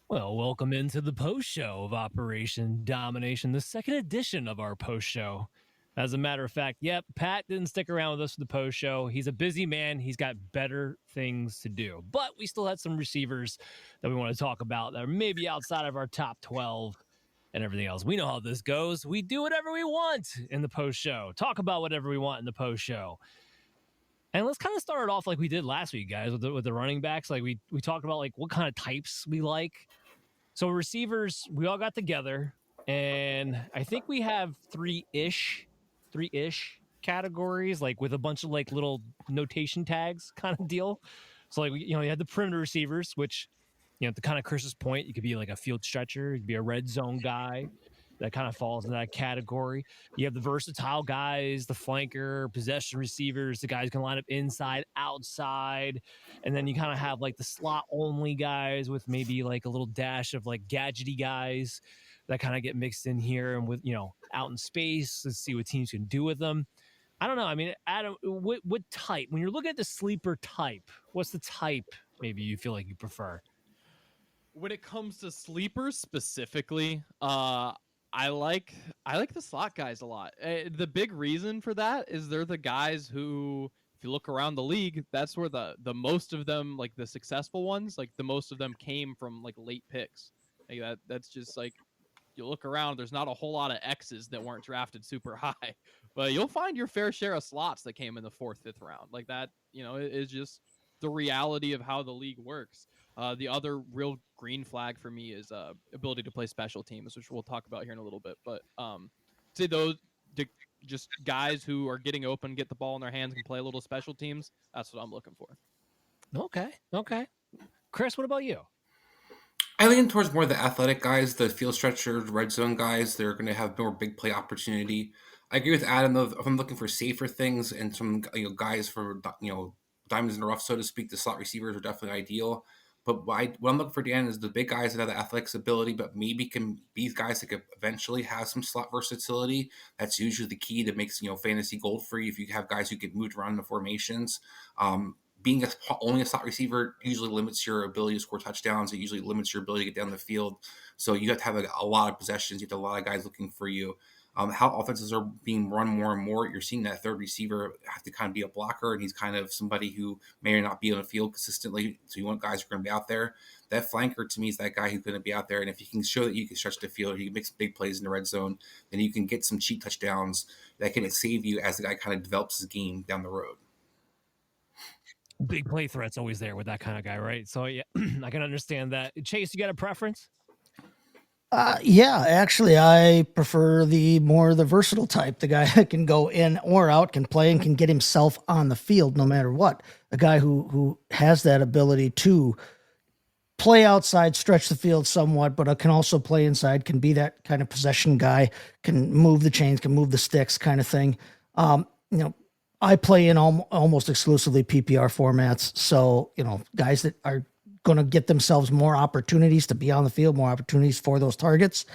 Well, welcome into the post show of Operation Domination, the second edition of our post show. As a matter of fact, yep, Pat didn't stick around with us for the post show. He's a busy man. He's got better things to do. But we still had some receivers that we want to talk about that are maybe outside of our top 12 and everything else. We know how this goes. We do whatever we want in the post show, talk about whatever we want in the post show. And let's kind of start it off like we did last week, guys, with the running backs. Like we talked about like what kind of types we like. So receivers, we all got together, and I think we have three-ish categories, like with a bunch of like little notation tags kind of deal. So like you had the perimeter receivers, which to kind of Chris's point, you could be like a field stretcher, you could be a red zone guy. That kind of falls in that category. You have the versatile guys, the flanker, possession receivers, the guys who can line up inside, outside. And then you kind of have like the slot only guys with maybe like a little dash of like gadgety guys that kind of get mixed in here and with, out in space. Let's see what teams can do with them. I don't know. I mean, Adam, what type, when you're looking at the sleeper type, what's the type maybe you feel like you prefer? When it comes to sleepers specifically, I like the slot guys a lot. The big reason for that is they're the guys who, if you look around the league, that's where the most of them, like the successful ones, like the most of them came from like late picks. Like that's just like, you look around, there's not a whole lot of X's that weren't drafted super high, but you'll find your fair share of slots that came in the 4th, 5th round. Like that, it is just the reality of how the league works. The other real green flag for me is ability to play special teams, which we'll talk about here in a little bit. But say those just guys who are getting open, get the ball in their hands, and play a little special teams. That's what I'm looking for. Okay. Chris, what about you? I lean towards more the athletic guys, the field stretchers, red zone guys. They're going to have more big play opportunity. I agree with Adam though. If I'm looking for safer things and some guys for diamonds in the rough, so to speak, the slot receivers are definitely ideal. But what I'm looking for, Dan, is the big guys that have the athletics ability, but maybe can be guys that could eventually have some slot versatility. That's usually the key that makes fantasy gold for you. If you have guys who get moved around in the formations, being only a slot receiver usually limits your ability to score touchdowns. It usually limits your ability to get down the field. So you have to have a lot of possessions. You have to have a lot of guys looking for you. How offenses are being run more and more, you're seeing that third receiver have to kind of be a blocker, and he's kind of somebody who may or not be on the field consistently. So you want guys who are going to be out there. That flanker to me is that guy who's going to be out there, and if you can show that you can stretch the field, you can make some big plays in the red zone, then you can get some cheap touchdowns that can save you as the guy kind of develops his game down the road. Big play threat's always there with that kind of guy, right? So yeah, I can understand that. Chase, you got a preference? Yeah, actually, I prefer the versatile type, the guy that can go in or out, can play and can get himself on the field no matter what. A guy who has that ability to play outside, stretch the field somewhat, but can also play inside, can be that kind of possession guy, can move the chains, can move the sticks kind of thing. I play in almost exclusively PPR formats. So, guys that are going to get themselves more opportunities to be on the field, more opportunities for those targets,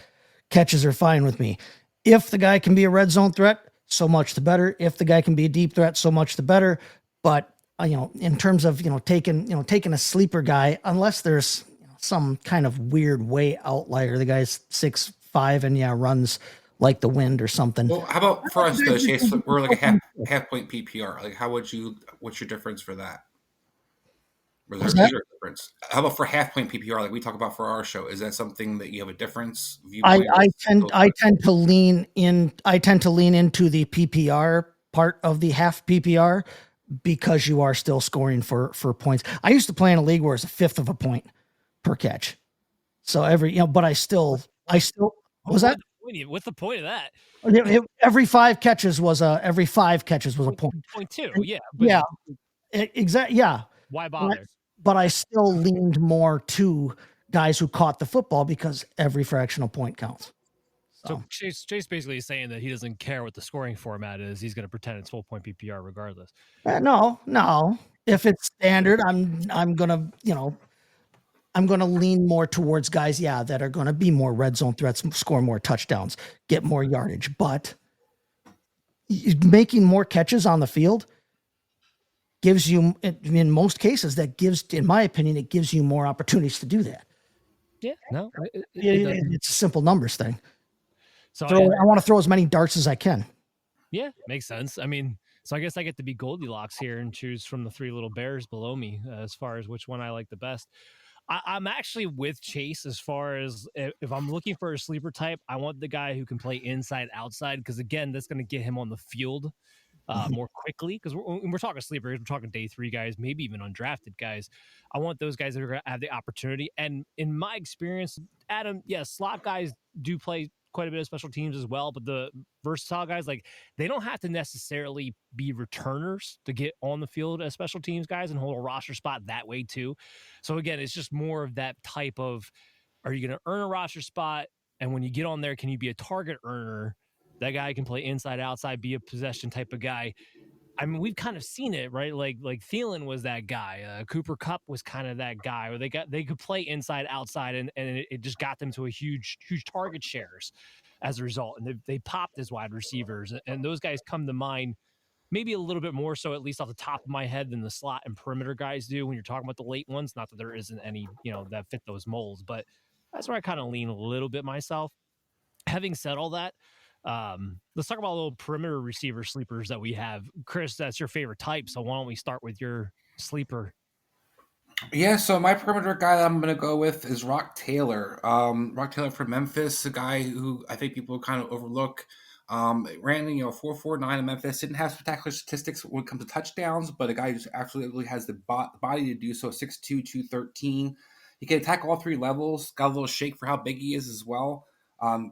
catches are fine with me. If the guy can be a red zone threat, so much the better. If the guy can be a deep threat, so much the better. But, in terms of, taking a sleeper guy, unless there's some kind of weird way outlier, the guy's 6'5" and runs like the wind or something. Well, how about for us, though, Chase? We're like a half point PPR. Like, what's your difference for that? Or is there a bigger difference? How about for half point PPR, like we talk about for our show? Is that something that you have a difference? I tend to lean into the PPR part of the half PPR because you are still scoring for points. I used to play in a league where it's a fifth of a point per catch. So but I still was that. What's the point of that? Every 5 catches was a point. Point 2, yeah. Yeah, exactly. Yeah. Why bother? But I still leaned more to guys who caught the football because every fractional point counts. So Chase basically is saying that he doesn't care what the scoring format is. He's going to pretend it's full point PPR regardless. No. If it's standard, I'm gonna lean more towards guys, that are gonna be more red zone threats, score more touchdowns, get more yardage. But making more catches on the field gives you, in most cases, in my opinion, it gives you more opportunities to do that. Yeah, no, It's a simple numbers thing. So I want to throw as many darts as I can. Yeah, makes sense. I mean, so I guess I get to be Goldilocks here and choose from the three little bears below me as far as which one I like the best. I'm actually with Chase as far as if I'm looking for a sleeper type, I want the guy who can play inside outside because again, that's going to get him on the field more quickly because we're talking sleepers, we're talking day 3 guys, maybe even undrafted guys. I want those guys that are going to have the opportunity. And in my experience, Adam, yes, slot guys do play quite a bit of special teams as well, but the versatile guys, like they don't have to necessarily be returners to get on the field as special teams guys and hold a roster spot that way too. So again, it's just more of that type of, are you going to earn a roster spot? And when you get on there, can you be a target earner? That guy can play inside, outside, be a possession type of guy. I mean, we've kind of seen it, right? Like Thielen was that guy. Cooper Kupp was kind of that guy, where they could play inside, outside, and it just got them to a huge target shares as a result. And they popped as wide receivers, and those guys come to mind maybe a little bit more so, at least off the top of my head, than the slot and perimeter guys do when you're talking about the late ones. Not that there isn't any, that fit those molds, but that's where I kind of lean a little bit myself. Having said all that, let's talk about little perimeter receiver sleepers that we have. Chris, that's your favorite type, so why don't we start with your sleeper? Yeah, so my perimeter guy that I'm going to go with is Rock Taylor. Rock Taylor from Memphis, a guy who I think people kind of overlook. Ran 4.49 in Memphis. Didn't have spectacular statistics when it comes to touchdowns, but a guy who absolutely has the body to do so. 6'2", 213. He can attack all 3 levels. Got a little shake for how big he is as well.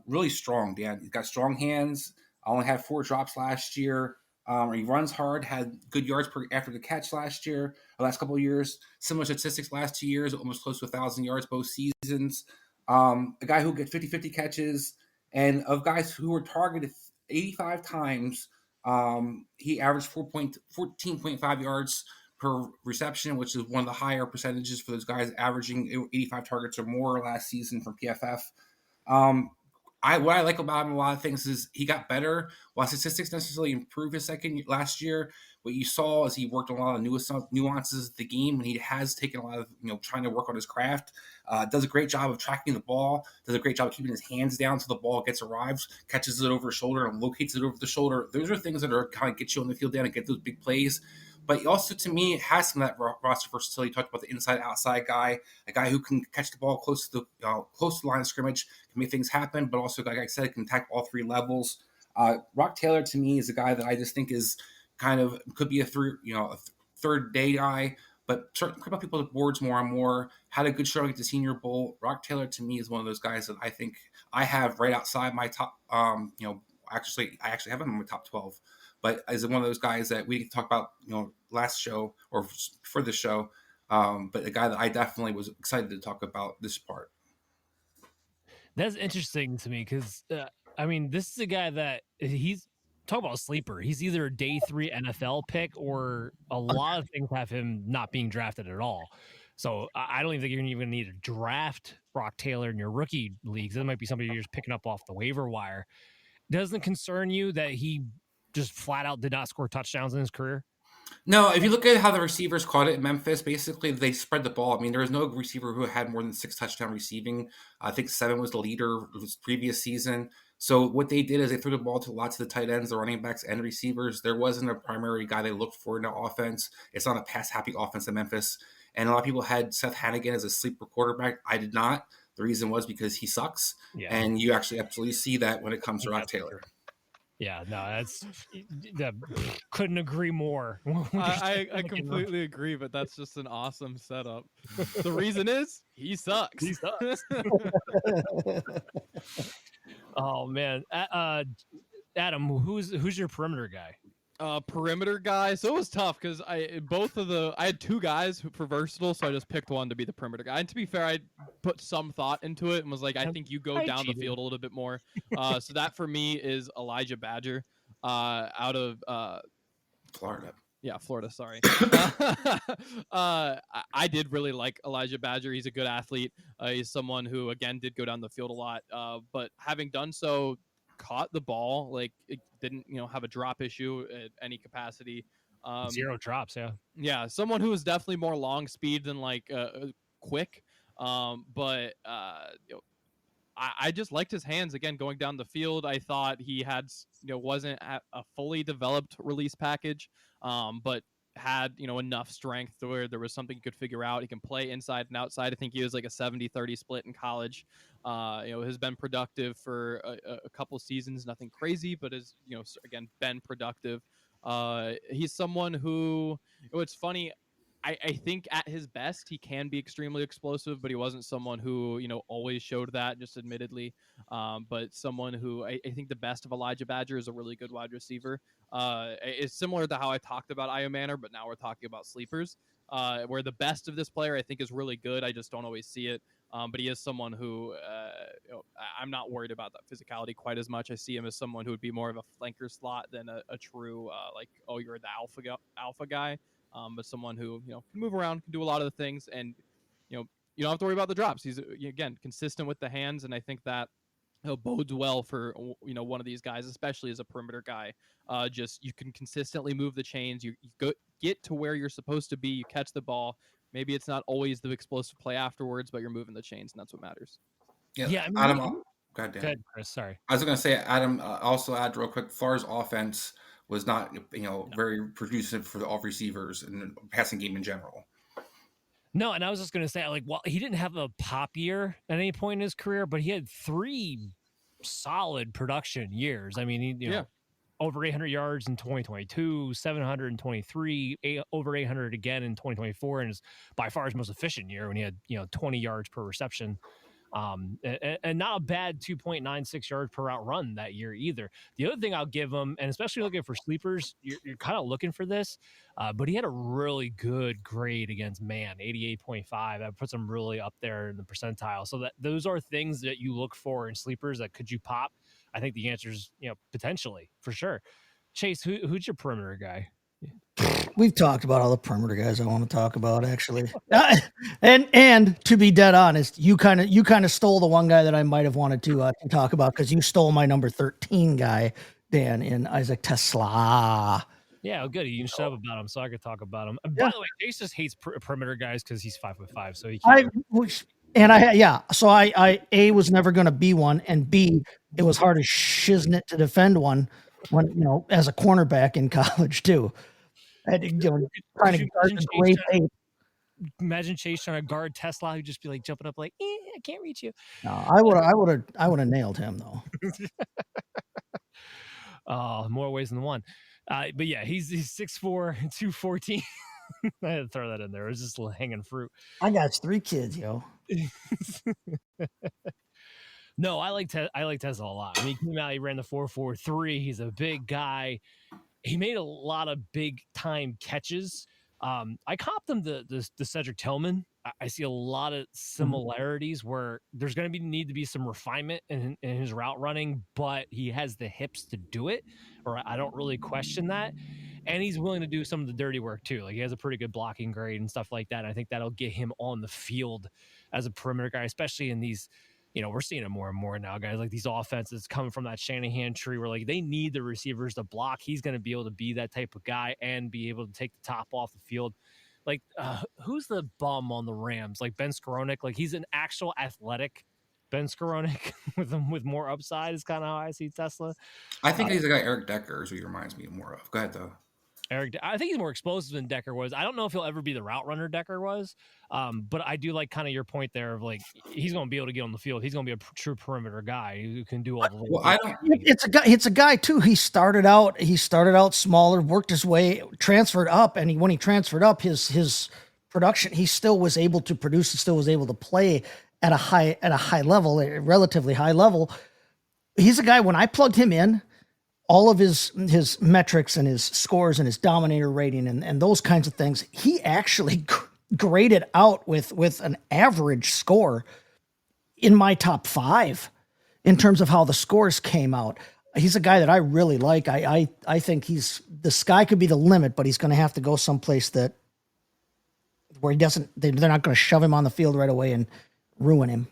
Really strong, Dan. He's got strong hands. Only had 4 drops last year. He runs hard. Had good yards per after the catch last year. The last couple of years, similar statistics last 2 years, almost close to 1,000 yards both seasons. A guy who gets 50-50 catches, and of guys who were targeted 85 times, he averaged 14.5 yards per reception, which is one of the higher percentages for those guys, averaging 85 targets or more last season from PFF. What I like about him, a lot of things, is he got better. While statistics necessarily improved his last year, what you saw is he worked on a lot of nuances of the game, and he has taken a lot of trying to work on his craft. Does a great job of tracking the ball. Does a great job of keeping his hands down so the ball arrives, catches it over his shoulder, and locates it over the shoulder. Those are things that are kind of get you on the field down and get those big plays. But he also, to me, has some of that roster versatility. You talked about the inside-outside guy, a guy who can catch the ball close to the line of scrimmage, can make things happen, but also, like I said, can attack all 3 levels. Rock Taylor, to me, is a guy that I just think is kind of could be a third day guy, but starting to put people to boards more and more. Had a good showing at the Senior Bowl. Rock Taylor, to me, is one of those guys that I think I have right outside my top. Actually, I actually have him in my top 12. But as one of those guys that we talked about, last show or for the show, but a guy that I definitely was excited to talk about this part. That's interesting to me because, I mean, this is a guy that he's talk about a sleeper. He's either a day 3 NFL pick or a lot of things have him not being drafted at all. So I don't even think you're even need to draft Brock Taylor in your rookie leagues. That might be somebody you're just picking up off the waiver wire. Doesn't it concern you that he just flat out did not score touchdowns in his career? No, if you look at how the receivers caught it in Memphis, basically they spread the ball. I mean, there was no receiver who had more than 6 touchdown receiving. I think 7 was the leader of his previous season. So what they did is they threw the ball to lots of the tight ends, the running backs, and receivers. There wasn't a primary guy they looked for in the offense. It's not a pass-happy offense in Memphis. And a lot of people had Seth Hannigan as a sleeper quarterback. I did not. The reason was because he sucks. Yeah. And you actually absolutely see that when it comes to Rock Taylor. Yeah, no, that couldn't agree more. I completely agree, but that's just an awesome setup. The reason is he sucks. He sucks. Oh man, Adam, who's your perimeter guy? Perimeter guy. So it was tough because I had 2 guys for versatile, so I just picked one to be the perimeter guy. And to be fair, I put some thought into it and was like, I think you go down the field a little bit more. So that for me is Elijah Badger, out of Florida. Yeah, Florida. Sorry. I did really like Elijah Badger. He's a good athlete. He's someone who again did go down the field a lot. But having done so, caught the ball, like it didn't have a drop issue at any capacity. 0 drops. Yeah someone who is definitely more long speed than like quick. But I just liked his hands again going down the field. I thought he had wasn't at a fully developed release package, but had enough strength to where there was something he could figure out. He can play inside and outside. I think he was like a 70-30 split in college. Has been productive for a couple seasons. Nothing crazy, but has again been productive. He's someone who it's funny. I think at his best he can be extremely explosive, but he wasn't someone who always showed that, just admittedly. But someone who I think the best of Elijah Badger is a really good wide receiver. It's similar to how I talked about Io Manor, but now we're talking about sleepers. Where the best of this player I think is really good. I just don't always see it. But he is someone who I'm not worried about that physicality quite as much. I see him as someone who would be more of a flanker slot than a true you're the alpha guy. But someone who can move around, can do a lot of the things, and you don't have to worry about the drops. He's again consistent with the hands, and I think that bodes well for one of these guys, especially as a perimeter guy. Just you can consistently move the chains. You get to where you're supposed to be. You catch the ball. Maybe it's not always the explosive play afterwards, but you're moving the chains, and that's what matters. Yeah, I mean, Adam. Go ahead, Chris. Sorry. I was going to say, Adam. Also, add real quick. Florida's offense was not, very productive for all receivers and the passing game in general. No, and I was just going to say, he didn't have a pop year at any point in his career, but he had 3 solid production years. I mean, he, over 800 yards in 2022, 723, over 800 again in 2024, and is by far his most efficient year when he had 20 yards per reception. And not a bad 2.96 yards per route run that year either. The other thing I'll give him, and especially looking for sleepers, you're kind of looking for this, but he had a really good grade against man, 88.5. That puts him really up there in the percentile. So that those are things that you look for in sleepers. That could you pop? I think the answer is potentially for sure. Chase, who's your perimeter guy? We've talked about all the perimeter guys I want to talk about, actually. And to be dead honest, you kind of stole the one guy that I might have wanted to talk about, because you stole my number 13 guy, Dan, in Isaac TeSlaa. Yeah, well, good. You can shut up about him, so I could talk about him. And by the way, Chase just hates perimeter guys because he's 5'5", so he can't. So I A, was never going to be one, and B, it was hard as shiznit to defend one when as a cornerback in college too. I had to, trying to guard the gray tape. Imagine Chase trying to guard TeSlaa, who'd just be jumping up I can't reach you. No, I would have nailed him though. More ways than one. But yeah, he's 6'4", 214. I had to throw that in there. It was just hanging fruit. I got 3 kids, yo. No, I like TeSlaa a lot. I mean, he came out, he ran the 4.43. He's a big guy. He made a lot of big time catches. I copped him the Cedric Tillman. I see a lot of similarities where there's going to need to be some refinement in his route running, but he has the hips to do it, or I don't really question that. And he's willing to do some of the dirty work too. He has a pretty good blocking grade and stuff like that. And I think that'll get him on the field as a perimeter guy, especially in these, we're seeing it more and more now, guys, like these offenses coming from that Shanahan tree where they need the receivers to block. He's going to be able to be that type of guy and be able to take the top off the field. Who's the bum on the Rams? Ben Skowronek, he's an actual athletic Ben Skowronek with more upside is kind of how I see TeSlaa. I think he's the guy Eric Decker is what he reminds me more of. Go ahead, though. I think he's more explosive than Decker was. I don't know if he'll ever be the route runner Decker was, but I do like kind of your point there of he's going to be able to get on the field. He's going to be a true perimeter guy who can do all the. Well, it's a guy too. He started out smaller, worked his way, transferred up, and when he transferred up, his production, he still was able to produce. He still was able to play at a high level, a relatively high level. He's a guy when I plugged him in. All of his metrics and his scores and his dominator rating and those kinds of things, he actually graded out with an average score in my top 5 in terms of how the scores came out. He's a guy that I really like. I think the sky could be the limit, but he's going to have to go someplace where they're not going to shove him on the field right away and ruin him.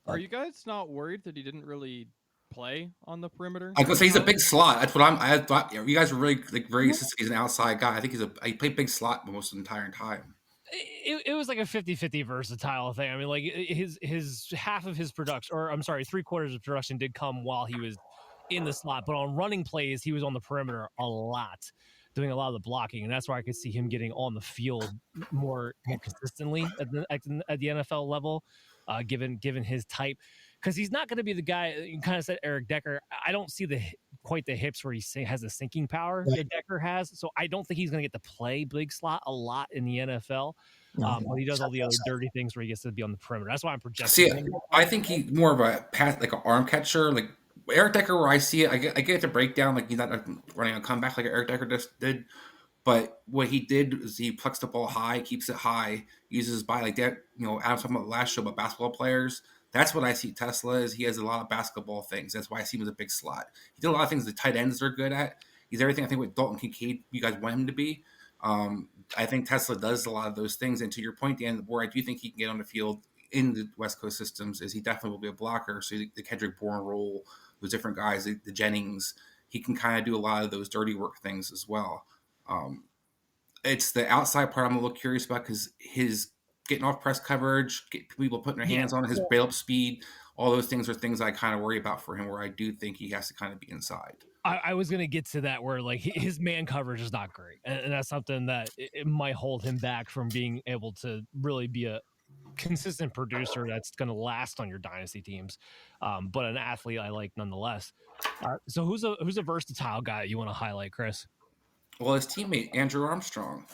Are you guys not worried that he didn't really play on the perimeter? I was gonna say he's a big slot. That's what I thought. You guys were really very insistent he's an outside guy. I think he played big slot most of the entire time. it was like a 50-50 versatile thing. I mean, like his half of his production, or I'm sorry, 3/4 of production did come while he was in the slot, but on running plays, he was on the perimeter a lot, doing a lot of the blocking, and that's where I could see him getting on the field more consistently at the NFL level, given his type, because he's not going to be the guy. You kind of said Eric Decker. I don't see quite the hips where he has the sinking power that Decker has, so I don't think he's going to get to play big slot a lot in the NFL. But he does all the other dirty things where he gets to be on the perimeter. That's why I'm projecting See, him. I think he's more of a pass, like an arm catcher, like Eric Decker. Where I see it, I get the breakdown, like he's not running a comeback like Eric Decker just did. But what he did is he plucks the ball high, keeps it high, uses his body like that. You know, I was talking about the last show about basketball players. That's what I see TeSlaa is. He has a lot of basketball things. That's why I see him as a big slot. He did a lot of things the tight ends are good at. He's everything I think what Dalton Kincaid you guys want him to be. I think TeSlaa does a lot of those things. And to your point, Dan, where I do think he can get on the field in the West Coast systems is he definitely will be a blocker. So the Kendrick Bourne role, those different guys, the Jennings, he can kind of do a lot of those dirty work things as well. It's the outside part I'm a little curious about because his getting off press coverage, people putting their hands on it, his bail up speed, all those things are things I kind of worry about for him, where I do think he has to kind of be inside. I was going to get to that where like his man coverage is not great. And that's something that it might hold him back from being able to really be a consistent producer that's going to last on your dynasty teams. But an athlete I like nonetheless. So who's a versatile guy you want to highlight, Chris? Well, his teammate, Andrew Armstrong.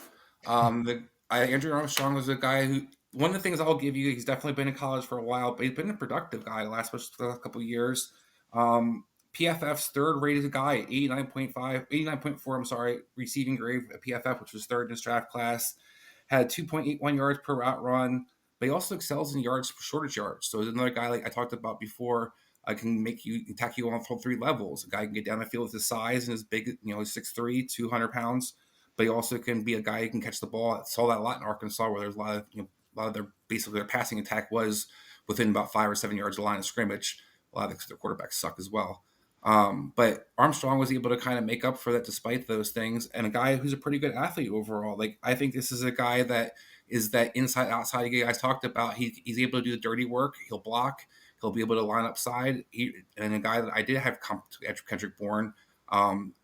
Andrew Armstrong was a guy who, one of the things I'll give you, he's definitely been in college for a while, but he's been a productive guy the last couple of years. PFF's third rated guy, 89.4, I'm sorry, receiving grade at PFF, which was third in his draft class, had 2.81 yards per route run, but he also excels in yards, shortage yards. So there's another guy like I talked about before, can attack you on 3 levels. A guy can get down the field with his size and his big, he's 6'3", 200 pounds, but he also can be a guy who can catch the ball. I saw that a lot in Arkansas, where there's a lot of their passing attack was within about 5 or 7 yards of the line of scrimmage. A lot of their quarterbacks suck as well. But Armstrong was able to kind of make up for that despite those things, and a guy who's a pretty good athlete overall. Like, I think this is a guy that is that inside outside you guys talked about. He's able to do the dirty work. He'll block. He'll be able to line up side. And a guy that I did have Kendrick Bourne,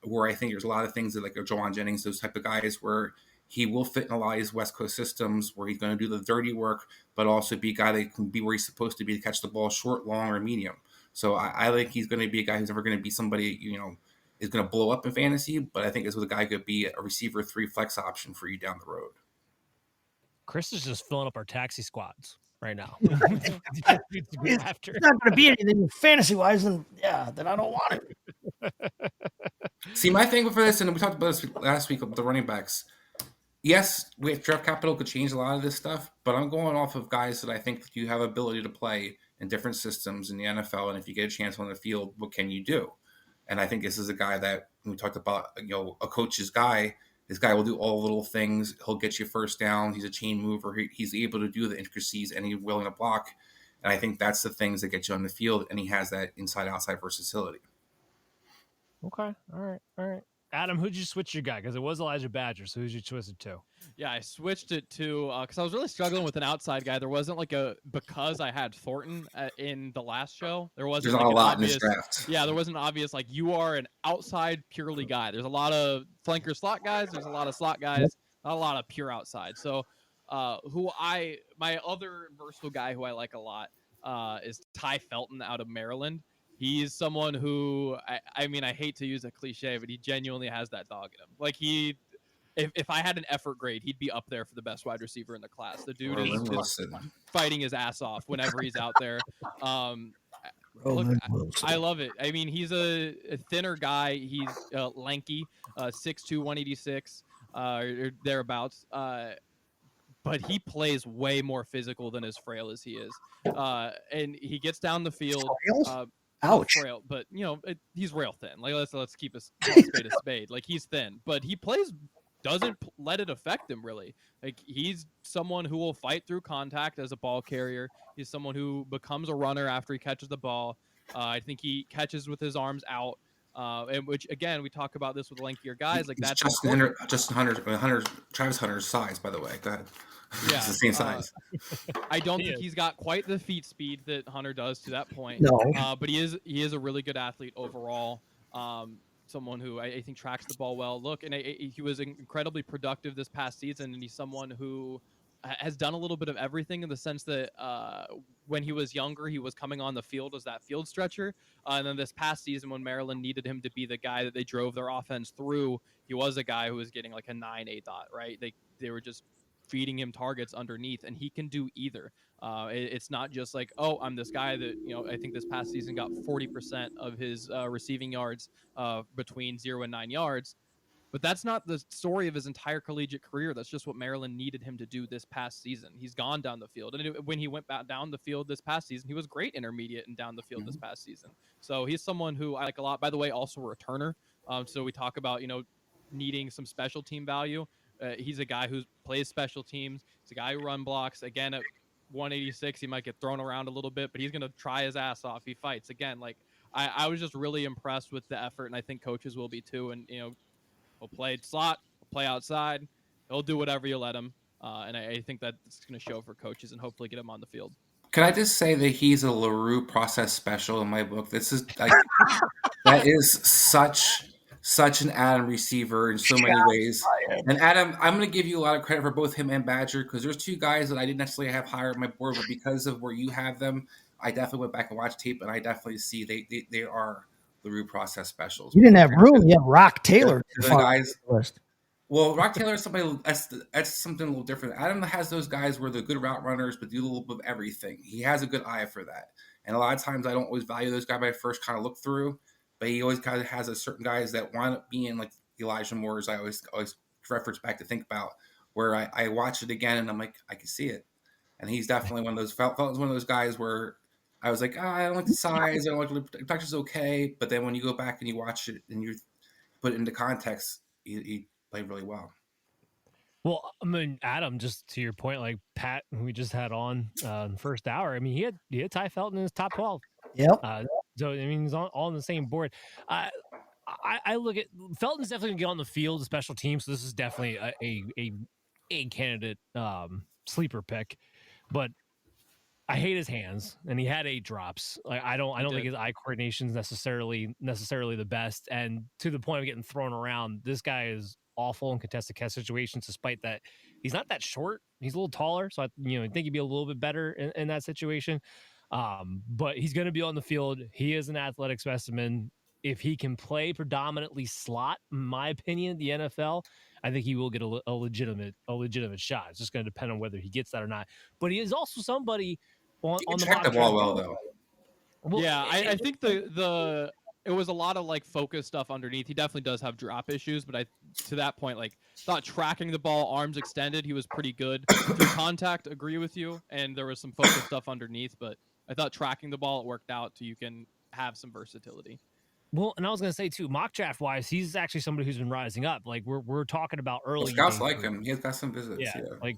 where I think there's a lot of things that like Jawan Jennings, those type of guys, where he will fit in a lot of these West Coast systems where he's going to do the dirty work, but also be a guy that can be where he's supposed to be to catch the ball short, long, or medium. So I think he's going to be a guy who's never going to be somebody, is going to blow up in fantasy, but I think this was a guy who could be a receiver 3 flex option for you down the road. Chris is just filling up our taxi squads right now. It's not going to be anything fantasy-wise, then I don't want it. See, my thing for this, and we talked about this last week with the running backs. Yes, with draft capital could change a lot of this stuff, but I'm going off of guys that I think you have ability to play in different systems in the NFL, and if you get a chance on the field, what can you do? And I think this is a guy that, when we talked about, a coach's guy, this guy will do all the little things. He'll get you first down. He's a chain mover. He's able to do the intricacies, and he's willing to block. And I think that's the things that get you on the field, and he has that inside-outside versatility. Okay. All right. Adam, who'd you switch your guy? Because it was Elijah Badger, so who'd you switch it to? Yeah, I switched it to because I was really struggling with an outside guy. There wasn't because I had Thornton in the last show. There wasn't There's like a lot obvious, in this draft. Yeah, there wasn't obvious you are an outside purely guy. There's a lot of flanker slot guys. There's a lot of slot guys. Not a lot of pure outside. So, my other versatile guy who I like a lot is Ty Felton out of Maryland. He's someone who, I mean, I hate to use a cliche, but he genuinely has that dog in him. Like, if I had an effort grade, he'd be up there for the best wide receiver in the class. The dude is just fighting his ass off whenever he's out there. Look, I love it. I mean, he's a thinner guy. He's lanky, 6'2", 186, or thereabouts. But he plays way more physical than as frail as he is. And he gets down the field. Ouch. Frail, but he's rail thin. Like, let's keep a spade a spade. Like, he's thin, but he doesn't let it affect him really. Like, he's someone who will fight through contact as a ball carrier. He's someone who becomes a runner after he catches the ball. I think he catches with his arms out. and which again we talk about this with lankier guys, like that's Justin Hunter, Travis Hunter's size, by the way. Go ahead. Yeah, it's the same size. I don't think he's got quite the feet speed that Hunter does to that point. No. But he is a really good athlete overall. Someone who I think tracks the ball well. Look, and he was incredibly productive this past season, and he's someone who has done a little bit of everything in the sense that when he was younger, he was coming on the field as that field stretcher. And then this past season, when Maryland needed him to be the guy that they drove their offense through, he was a guy who was getting like a 9-8 dot, right? They were just feeding him targets underneath, and he can do either. It's not just like, oh, I'm this guy that, I think this past season got 40% of his receiving yards between 0 and 9 yards. But that's not the story of his entire collegiate career. That's just what Maryland needed him to do this past season. He's gone down the field. And when he went back down the field this past season, he was great intermediate and down the field this past season. So he's someone who I like a lot. By the way, also a returner. So we talk about, needing some special team value. He's a guy who plays special teams. He's a guy who run blocks. Again, at 186, he might get thrown around a little bit, but he's going to try his ass off. He fights. Again, like I was just really impressed with the effort, and I think coaches will be too. And, he'll play slot, he'll play outside. He'll do whatever you let him. And I think that's going to show for coaches and hopefully get him on the field. Can I just say that he's a LaRue process special in my book? This is like, that is such an Adam receiver in so many ways. And Adam, I'm going to give you a lot of credit for both him and Badger, because there's two guys that I didn't necessarily have higher on my board, but because of where you have them, I definitely went back and watched tape, and I definitely see they are LaRue process specials. You didn't have room. You have Rock Taylor. The guys. Well, Rock Taylor is somebody that's something a little different. Adam has those guys where they're good route runners, but do a little bit of everything. He has a good eye for that. And a lot of times I don't always value those guys by first kind of look through, but he always kind of has a certain guys that wind up being like Elijah Moore's. I always reference back to think about, where I watch it again and I'm like, I can see it. And he's definitely one of those, Felton's one of those guys where I was like, I don't like the size, I don't like the protection's okay. But then when you go back and you watch it and you put it into context, he played really well. Well, I mean, Adam, just to your point, like Pat, who we just had on in the first hour, I mean, he had Ty Felton in his top 12. Yep. So, I mean, he's all on the same board. I look at Felton's definitely going to get on the field, special teams. So this is definitely a candidate sleeper pick. But I hate his hands, and he had 8 drops. Like I don't think his eye coordination is necessarily the best. And to the point of getting thrown around, this guy is awful in contested catch situations. Despite that, he's not that short. He's a little taller, so I think he'd be a little bit better in that situation. But he's going to be on the field. He is an athletic specimen. If he can play predominantly slot, in my opinion, the NFL, I think he will get a legitimate shot. It's just going to depend on whether he gets that or not. But he is also somebody on the track the ball well, though. Well, yeah, I think it was a lot of like focus stuff underneath. He definitely does have drop issues, but to that point, like thought tracking the ball, arms extended, he was pretty good. Through contact, agree with you, and there was some focus stuff underneath, but I thought tracking the ball, it worked out so you can have some versatility. Well, and I was going to say too, mock draft wise, he's actually somebody who's been rising up. Like we're talking about early. Scouts like him. He's got some visits. Yeah. Like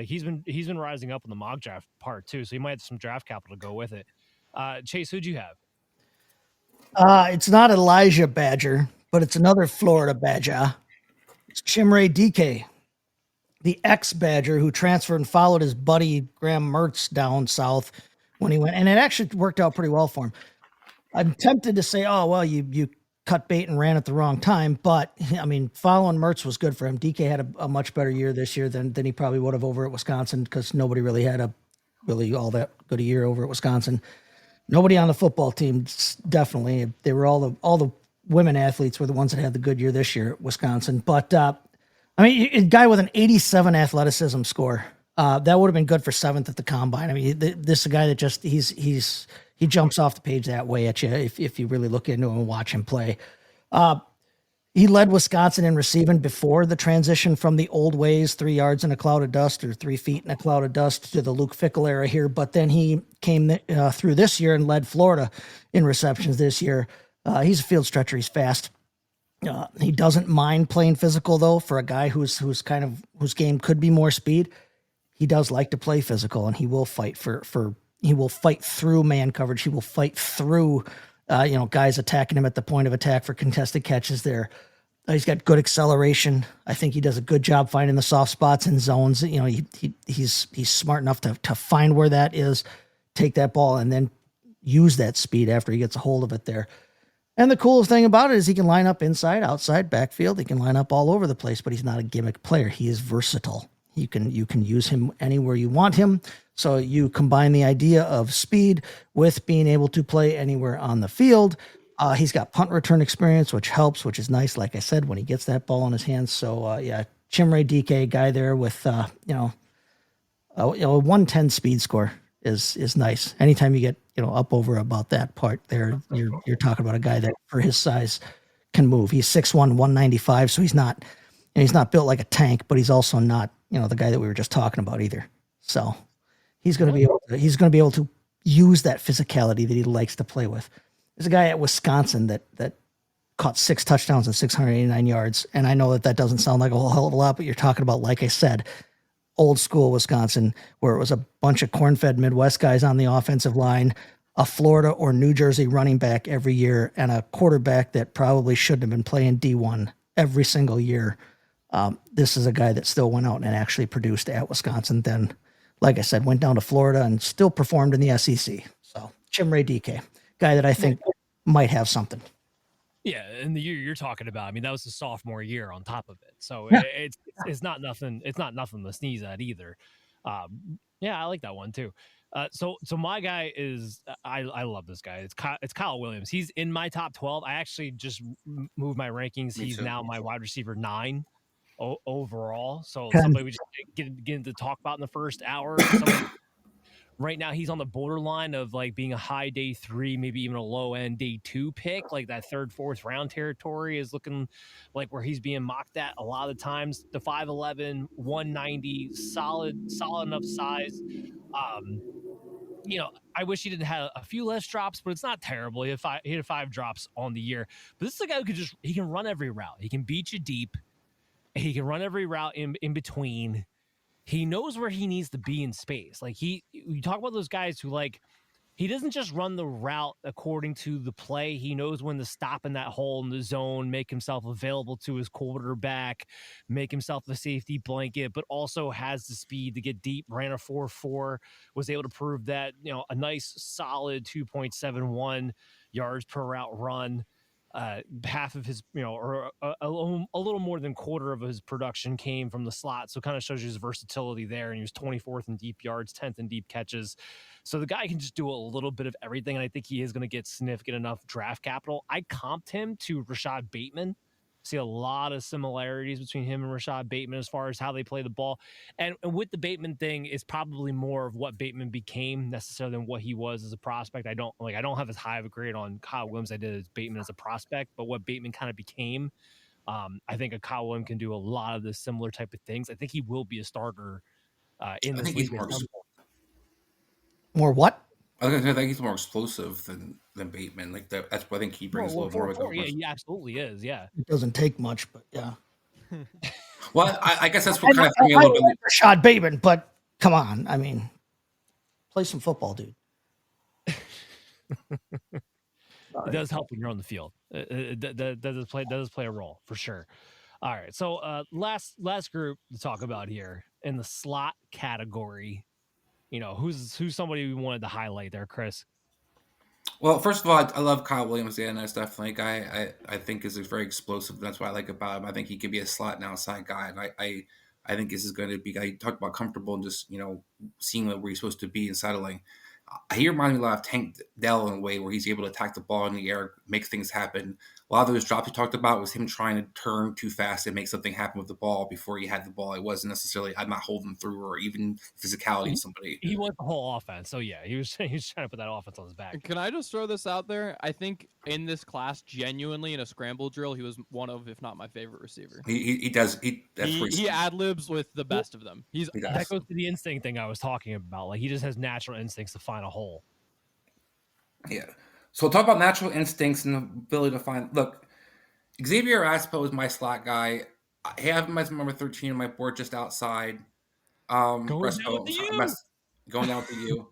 he's been rising up in the mock draft part too. So he might have some draft capital to go with it. Chase, who'd you have? It's not Elijah Badger, but it's another Florida Badger. It's Chimere Dike, the ex-Badger who transferred and followed his buddy Graham Mertz down south when he went, and it actually worked out pretty well for him. I'm tempted to say, oh, well, you cut bait and ran at the wrong time. But, I mean, following Mertz was good for him. DK had a much better year this year than he probably would have over at Wisconsin, because nobody really had all that good a year over at Wisconsin. Nobody on the football team, definitely. They were all the women athletes were the ones that had the good year this year at Wisconsin. But, I mean, a guy with an 87 athleticism score, that would have been good for 7th at the combine. I mean, this is a guy that just he jumps off the page that way at you if you really look into him and watch him play. He led Wisconsin in receiving before the transition from the old ways, 3 yards in a cloud of dust or 3 feet in a cloud of dust, to the Luke Fickle era here. But then he came through this year and led Florida in receptions this year. He's a field stretcher. He's fast. He doesn't mind playing physical, though, for a guy whose game could be more speed. He does like to play physical, and he will fight he will fight through man coverage. He will fight through Guys attacking him at the point of attack for contested catches there. He's got good acceleration. I think he does a good job finding the soft spots in zones. He's smart enough to find where that is, take that ball, and then use that speed after he gets a hold of it there. And the coolest thing about it is he can line up inside, outside, backfield. He can line up all over the place, but he's not a gimmick player. He is versatile. You can use him anywhere you want him. So you combine the idea of speed with being able to play anywhere on the field. He's got punt return experience, which helps, which is nice. Like I said, when he gets that ball in his hands. So Chimere Dike, guy there with a 110 speed score is nice. Anytime you get up over about that part there, you're talking about a guy that for his size can move. He's 6'1", 195, so he's not built like a tank, but he's also not the guy that we were just talking about either. So he's going to be able to use that physicality that he likes to play with. There's a guy at Wisconsin that caught 6 touchdowns and 689 yards. And I know that doesn't sound like a whole hell of a lot, but you're talking about, like I said, old school Wisconsin, where it was a bunch of corn-fed Midwest guys on the offensive line, a Florida or New Jersey running back every year, and a quarterback that probably shouldn't have been playing D1 every single year. This is a guy that still went out and actually produced at Wisconsin. Then, like I said, went down to Florida and still performed in the SEC. So Chimere Dike, guy that I think might have something. Yeah, and the year you're talking about, I mean, that was the sophomore year on top of it, so Yeah. it's not nothing. It's not nothing to sneeze at either. I like that one too. So my guy is I love this guy. It's Kyle Williams. He's in my top 12. I actually just moved my rankings. Me He's too. now my wide receiver 9 overall. So Okay. somebody we just get into talk about in the first hour. Somebody, right now he's on the borderline of like being a high day 3, maybe even a low end day 2 pick. Like that 3rd, 4th round territory is looking like where he's being mocked at a lot of the times. The 5'11", 190, solid enough size. I wish he didn't have a few less drops, but it's not terrible. He had 5 drops on the year. But this is a guy who he can run every route. He can beat you deep. He can run every route in between. He knows where he needs to be in space. Like you talk about those guys who he doesn't just run the route according to the play. He knows when to stop in that hole in the zone, make himself available to his quarterback, make himself the safety blanket, but also has the speed to get deep. Ran a 4.4, was able to prove that, a nice solid 2.71 yards per route run. Half of his, or a little more than quarter of his production came from the slot. So kind of shows you his versatility there. And he was 24th in deep yards, 10th in deep catches. So the guy can just do a little bit of everything. And I think he is going to get significant enough draft capital. I comped him to Rashad Bateman. See a lot of similarities between him and Rashad Bateman as far as how they play the ball. And with the Bateman thing, it's probably more of what Bateman became necessarily than what he was as a prospect. I don't have as high of a grade on Kyle Williams I did as Bateman as a prospect, but what Bateman kind of became, I think a Kyle Williams can do a lot of the similar type of things. I think he will be a starter in this league. More what? I think he's more explosive than Bateman. Like that's what I think he brings a little more. Yeah, he absolutely is. Yeah, It doesn't take much, but yeah. Well, I guess that's what kind of threw me a little bit. Like Rashad Bateman, but come on, I mean, play some football, dude. It does help when you're on the field. That does play a role for sure. All right, so last group to talk about here in the slot category. Who's somebody we wanted to highlight there, Chris? Well, first of all, I love Kyle Williams. Yeah, and that's definitely a guy I think is very explosive. That's what I like about him. I think he could be a slot and outside guy, and I think this is going to be. I talked about comfortable and just seeing where he's supposed to be and settling. He reminds me a lot of Tank Dell in a way where he's able to attack the ball in the air, make things happen. A lot of those drops he talked about was him trying to turn too fast and make something happen with the ball before he had the ball. It wasn't necessarily I'm not holding through or even physicality of somebody. He wants the whole offense. So yeah, he was trying to put that offense on his back. Can I just throw this out there? I think in this class, genuinely in a scramble drill, he was one of, if not my favorite receiver. He does. He ad libs with the best of them. That goes to the instinct thing I was talking about. Like he just has natural instincts to find a hole. Yeah. So we'll talk about natural instincts and the ability to find. Look, Xavier Restrepo is my slot guy. I have him as number 13 on my board, just outside. Going down with the U.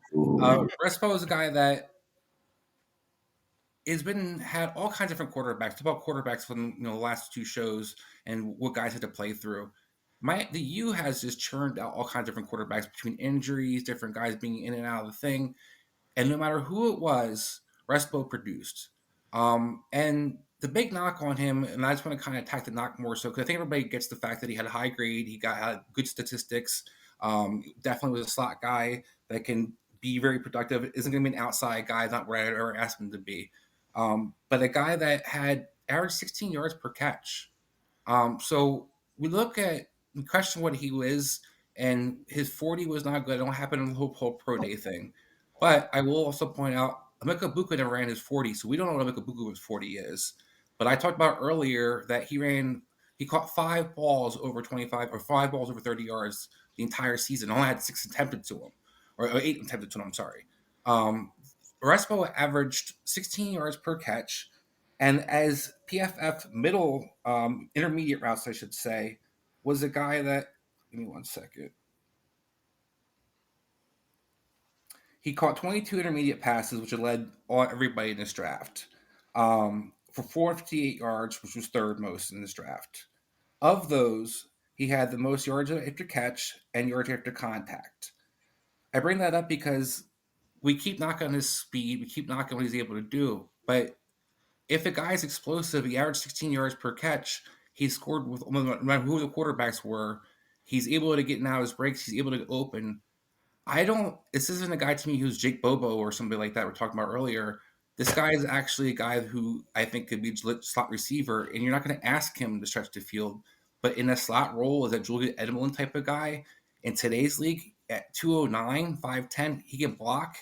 Restrepo is a guy that has had all kinds of different quarterbacks, about quarterbacks from the last 2 shows and what guys had to play through. The U has just churned out all kinds of different quarterbacks between injuries, different guys being in and out of the thing, and no matter who it was, Restrepo produced. And the big knock on him, and I just want to kind of attack the knock more so because I think everybody gets the fact that he had a high grade, had good statistics, definitely was a slot guy that can be very productive, isn't going to be an outside guy, not where I ever asked him to be. But a guy that had averaged 16 yards per catch. So we question what he was, and his 40 was not good. It don't happen in the whole pro day thing. But I will also point out, Emeka Buka never ran his 40, so we don't know what Emeka Buka's 40 is. But I talked about earlier that he caught 5 balls over 25 or 5 balls over 30 yards the entire season. Only had 6 attempted to him, or 8 attempted to him. I'm sorry. Restrepo averaged 16 yards per catch, and as PFF middle intermediate routes, I should say, was a guy that. Give me 1 second. He caught 22 intermediate passes, which led everybody in this draft, for 458 yards, which was 3rd most in this draft. Of those, he had the most yards after catch and yards after contact. I bring that up because we keep knocking on his speed, we keep knocking what he's able to do, but if a guy's explosive, he averaged 16 yards per catch, he scored with no matter who the quarterbacks were, he's able to get in out of his breaks, he's able to get open. This isn't a guy to me who's Jake Bobo or somebody like that we're talking about earlier. This guy is actually a guy who I think could be a slot receiver, and you're not going to ask him to stretch the field. But in a slot role, as a Julian Edelman type of guy, in today's league, at 209, 5'10", he can block,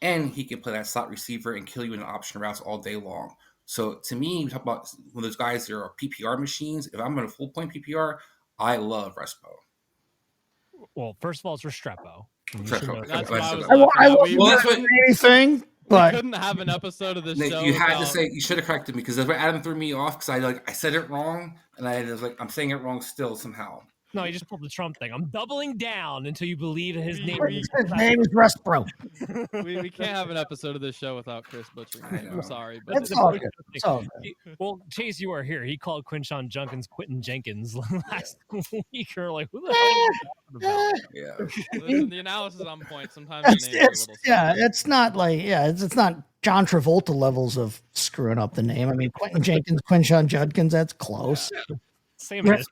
and he can play that slot receiver and kill you in option routes all day long. So to me, we talk about one of those guys that are PPR machines. If I'm in a full point PPR, I love Restrepo. Well, first of all, it's Restrepo. That's why I was I laughing won't at. say anything, but We couldn't have an episode of this Nick, show. you had to say, you should have corrected me because Adam threw me off because I said it wrong, and I was like, I'm saying it wrong still somehow. No, you just pulled the Trump thing. I'm doubling down until you believe his name is his name is Restrepo. we can't have an episode of this show without Chris butchering. I'm sorry, but That's all good. It's all good. Well, Chase, you are here. He called Quinshon Quentin Jenkins last week. Or like, who the hell are you talking about? Yeah. Listen, the analysis is on point. Sometimes the names are a little it's not like it's not John Travolta levels of screwing up the name. I mean, Quentin Jenkins, Quinshon Judkins, that's close. Same as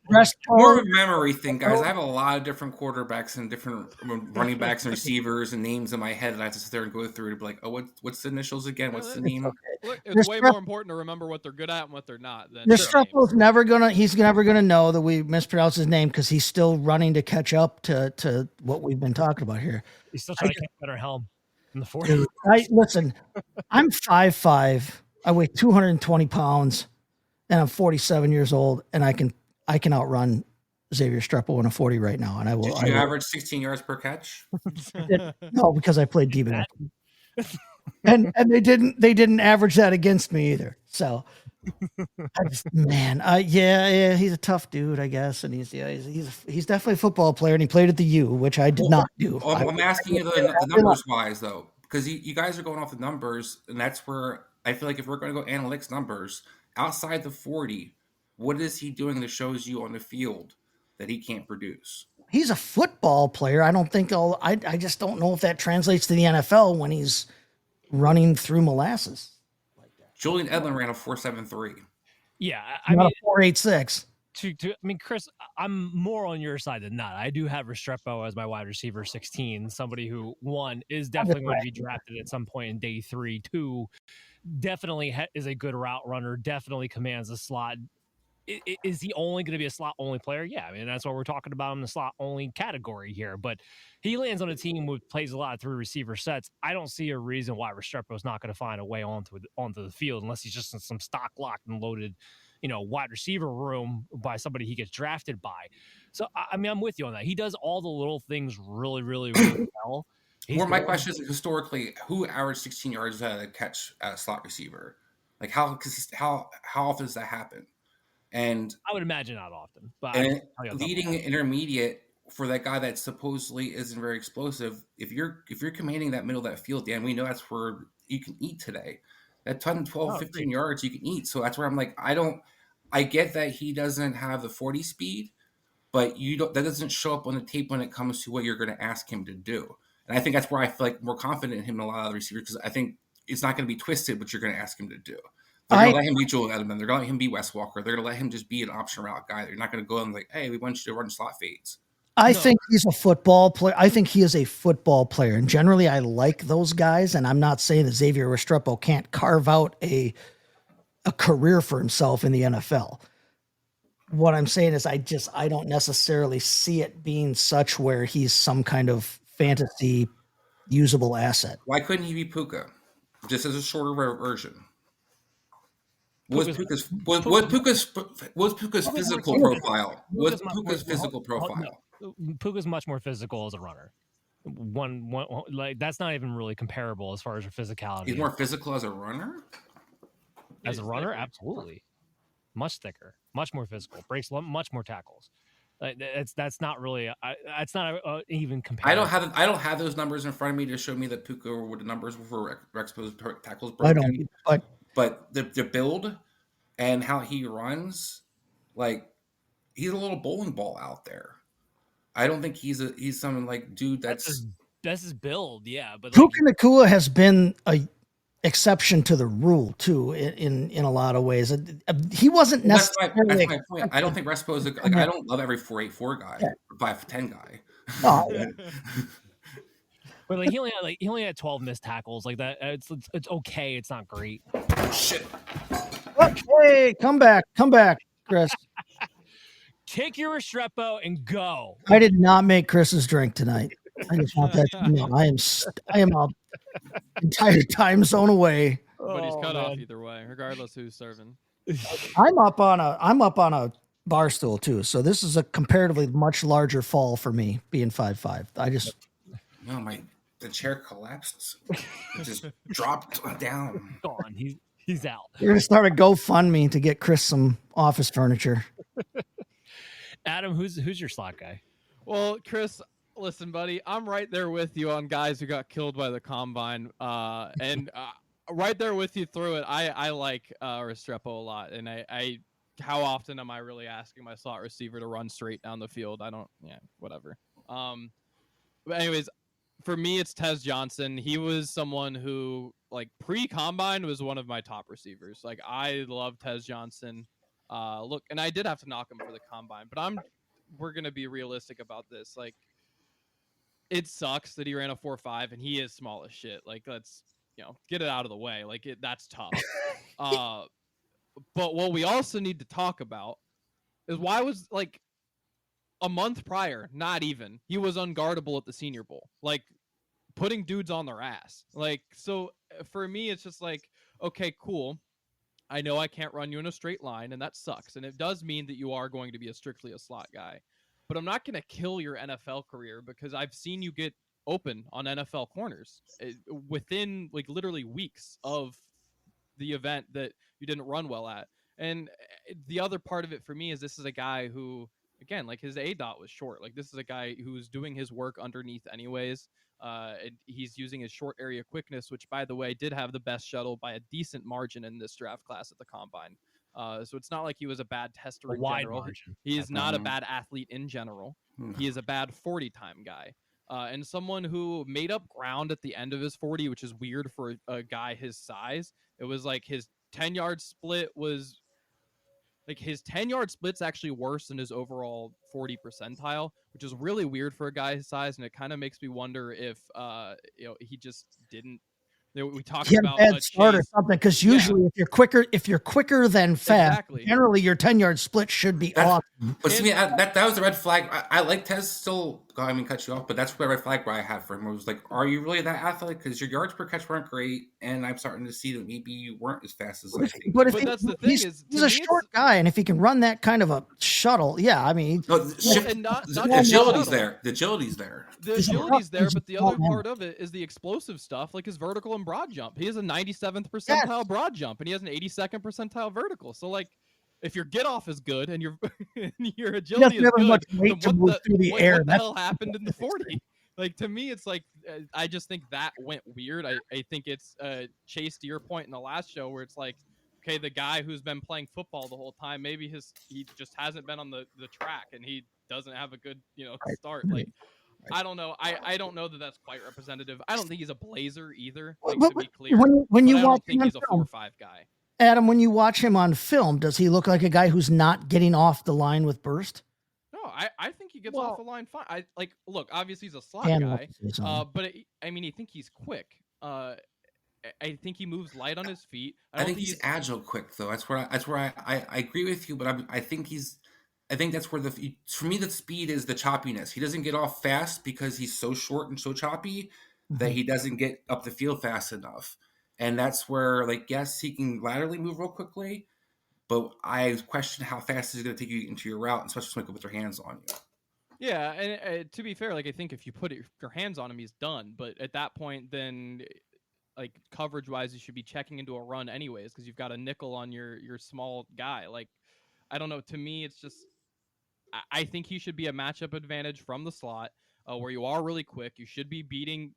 More of a memory thing, guys. I have a lot of different quarterbacks and different running backs and receivers and names in my head, and I have to sit there and go through to be like, oh, what's the initials again? What's the name? Look, it's way more important to remember what they're good at and what they're not. Than Restrepo's he's never gonna know that we mispronounced his name because he's still running to catch up to what we've been talking about here. he's still trying to get a better helm in the 40s. Dude, listen, I'm 5'5", I weigh 220 pounds, and I'm 47 years old, and I can outrun Xavier Restrepo in a 40 right now, and I will. Did you average 16 yards per catch? No, because I played D-back. and they didn't average that against me either. So, yeah, he's a tough dude, I guess, and he's definitely a football player, and he played at the U, which I did not do. I'm asking you the numbers wise though, because you guys are going off the numbers, and that's where I feel like if we're going to go analytics numbers outside the 40, what is he doing that shows you on the field that he can't produce? He's a football player. I don't think I just don't know if that translates to the NFL when he's running through molasses. Julian Edelman ran a 4.73. Yeah, I Not mean, a 4.86. I mean, Chris, I'm more on your side than not. I do have Restrepo as my wide receiver 16, somebody who, one, is definitely going to be drafted at some point in day 3. 2, definitely is a good route runner, definitely commands the slot. Is he only going to be a slot only player? Yeah, I mean, that's what we're talking about in the slot only category here. But he lands on a team who plays a lot of 3 receiver sets. I don't see a reason why Restrepo is not going to find a way onto the field unless he's just in some stock locked and loaded, wide receiver room by somebody he gets drafted by. So I mean, I'm with you on that. He does all the little things really, really, really well. My question is, historically, who averaged 16 yards out of the catch at a slot receiver? Like how often does that happen? And I would imagine not often, but leading intermediate for that guy that supposedly isn't very explosive. If you're commanding that middle of that field, Dan, we know that's where you can eat today. That 10, 12, Oh, 15 agreed. yards you can eat. So that's where I'm like, I get that he doesn't have the 40 speed, but that doesn't show up on the tape when it comes to what you're going to ask him to do. And I think that's where I feel like more confident in him than a lot of other receivers, because I think it's not going to be twisted what you're going to ask him to do. They're going to let him be Joel Edelman. They're going to let him be Wes Walker. They're going to let him just be an option route guy. They're not going to go and like, hey, we want you to run slot fades. I think he's a football player. I think he is a football player. And generally, I like those guys. And I'm not saying that Xavier Restrepo can't carve out a career for himself in the NFL. What I'm saying is I don't necessarily see it being such where he's some kind of fantasy usable asset. Why couldn't he be Puka? Just as a shorter version. What's Puka's physical profile? What's Puka's physical profile? Puka's much more physical as a runner. One like that's not even really comparable as far as your physicality. He's more physical as a runner? As a runner, absolutely. Much thicker, much more physical, breaks much more tackles. That's not really that's not even comparable. I don't have those numbers in front of me to show me that Puka or what the numbers were for Rexpo's tackles broken. But the build and how he runs, like he's a little bowling ball out there. I don't think he's someone like dude that's his build, yeah. But Puka Nacua has been a exception to the rule too in a lot of ways. He wasn't necessarily. That's my point. I don't think Respo is like I don't love every 4.84 guy or 5'10" guy. No. But like he only had 12 missed tackles. Like that, it's okay. It's not great. Shit. Okay, come back, Chris. Take your Restrepo and go. I did not make Chris's drink tonight. I just want that to know. I am a entire time zone away. But he's cut off either way, regardless who's serving. I'm up on a bar stool too, so this is a comparatively much larger fall for me, being 5'5". The chair collapsed. It just dropped down. Gone. He's out. You're gonna start a GoFundMe to get Chris some office furniture. Adam, who's your slot guy? Well, Chris, listen, buddy, I'm right there with you on guys who got killed by the combine, and right there with you through it. I like Restrepo a lot, and I how often am I really asking my slot receiver to run straight down the field? I don't, whatever. But anyways, for me, it's Tez Johnson. He was someone who, like, pre-combine was one of my top receivers. Like, I love Tez Johnson. Look, and I did have to knock him for the combine, but we're going to be realistic about this. Like, it sucks that he ran a 4.5 and he is small as shit. Like, let's, get it out of the way. Like, that's tough. But what we also need to talk about is why was, like, a month prior, not even, he was unguardable at the Senior Bowl, like putting dudes on their ass. Like, so for me, it's just like, okay, cool. I know I can't run you in a straight line, and that sucks. And it does mean that you are going to be strictly a slot guy, but I'm not going to kill your NFL career because I've seen you get open on NFL corners within, like, literally weeks of the event that you didn't run well at. And the other part of it for me is this is a guy who, again, like, his ADOT was short. Like, this is a guy who's doing his work underneath anyways. And he's using his short area quickness, which, by the way, did have the best shuttle by a decent margin in this draft class at the combine. So it's not like he was a bad tester in general. Margin. He is not a bad athlete in general. He is a bad 40 time guy. And someone who made up ground at the end of his 40, which is weird for a guy his size. It was like his 10-yard split was like his 10-yard split's actually worse than his overall 40 percentile, which is really weird for a guy his size. And it kind of makes me wonder if, he just didn't. We talked about a bad start or something, because usually if you're quicker than fast, generally your 10-yard split should be awesome. But to me, that was the red flag. I like Tez still. I mean, cut you off, but that's the red flag where I had for him. I was like, are you really that athletic? Because your yards per catch weren't great, and I'm starting to see that maybe you weren't as fast as I think. But that's the thing, he's a short guy, and if he can run that kind of a shuttle, I mean, the agility's there. The agility's there. The agility's there, but the other part of it is the explosive stuff, like his vertical and broad jump. He has a 97th percentile broad jump, and he has an 82nd percentile vertical. So, like, if your get off is good and your agility is good, what the hell happened in the 40? like to me, it's like I just think that went weird. I think it's Chase, to your point in the last show, where it's like, okay, the guy who's been playing football the whole time, maybe he just hasn't been on the track and he doesn't have a good Right. start. Like I don't know. I don't know that that's quite representative. I don't think he's a blazer either. Like, But to be clear, when you but I watch don't think him on he's a film, 4-5 guy. Adam, when you watch him on film, does he look like a guy who's not getting off the line with burst? No, I think he gets Well- off the line fine. I like look. Obviously, he's a slot Dan guy. wants to say something. But I mean, I think he's quick. I think he moves light on his feet. I think he's agile, quick though. That's where I agree with you, but I think that's where for me the speed is the choppiness. He doesn't get off fast because he's so short and so choppy that he doesn't get up the field fast enough. And that's where, like, yes, he can laterally move real quickly, but I question how fast he's going to take you into your route, especially when they put their hands on you. Yeah, and to be fair, like I think if you put your hands on him, he's done. But at that point, then like coverage wise, you should be checking into a run anyways because you've got a nickel on your small guy. Like I don't know. To me, it's just I think he should be a matchup advantage from the slot where you are really quick. You should be beating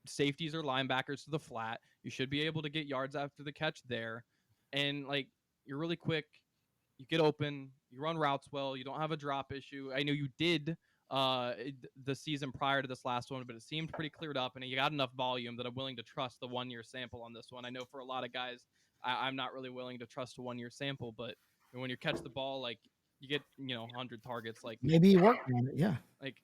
safeties or linebackers to the flat. You should be able to get yards after the catch there, and like you're really quick. You get open. You run routes well. You don't have a drop issue. I know you did the season prior to this last one, but it seemed pretty cleared up, and you got enough volume that I'm willing to trust the 1 year sample on this one. I know for a lot of guys, I'm not really willing to trust a 1 year sample, but when you catch the ball, like you get 100 targets, like Maybe he worked on it. Yeah. like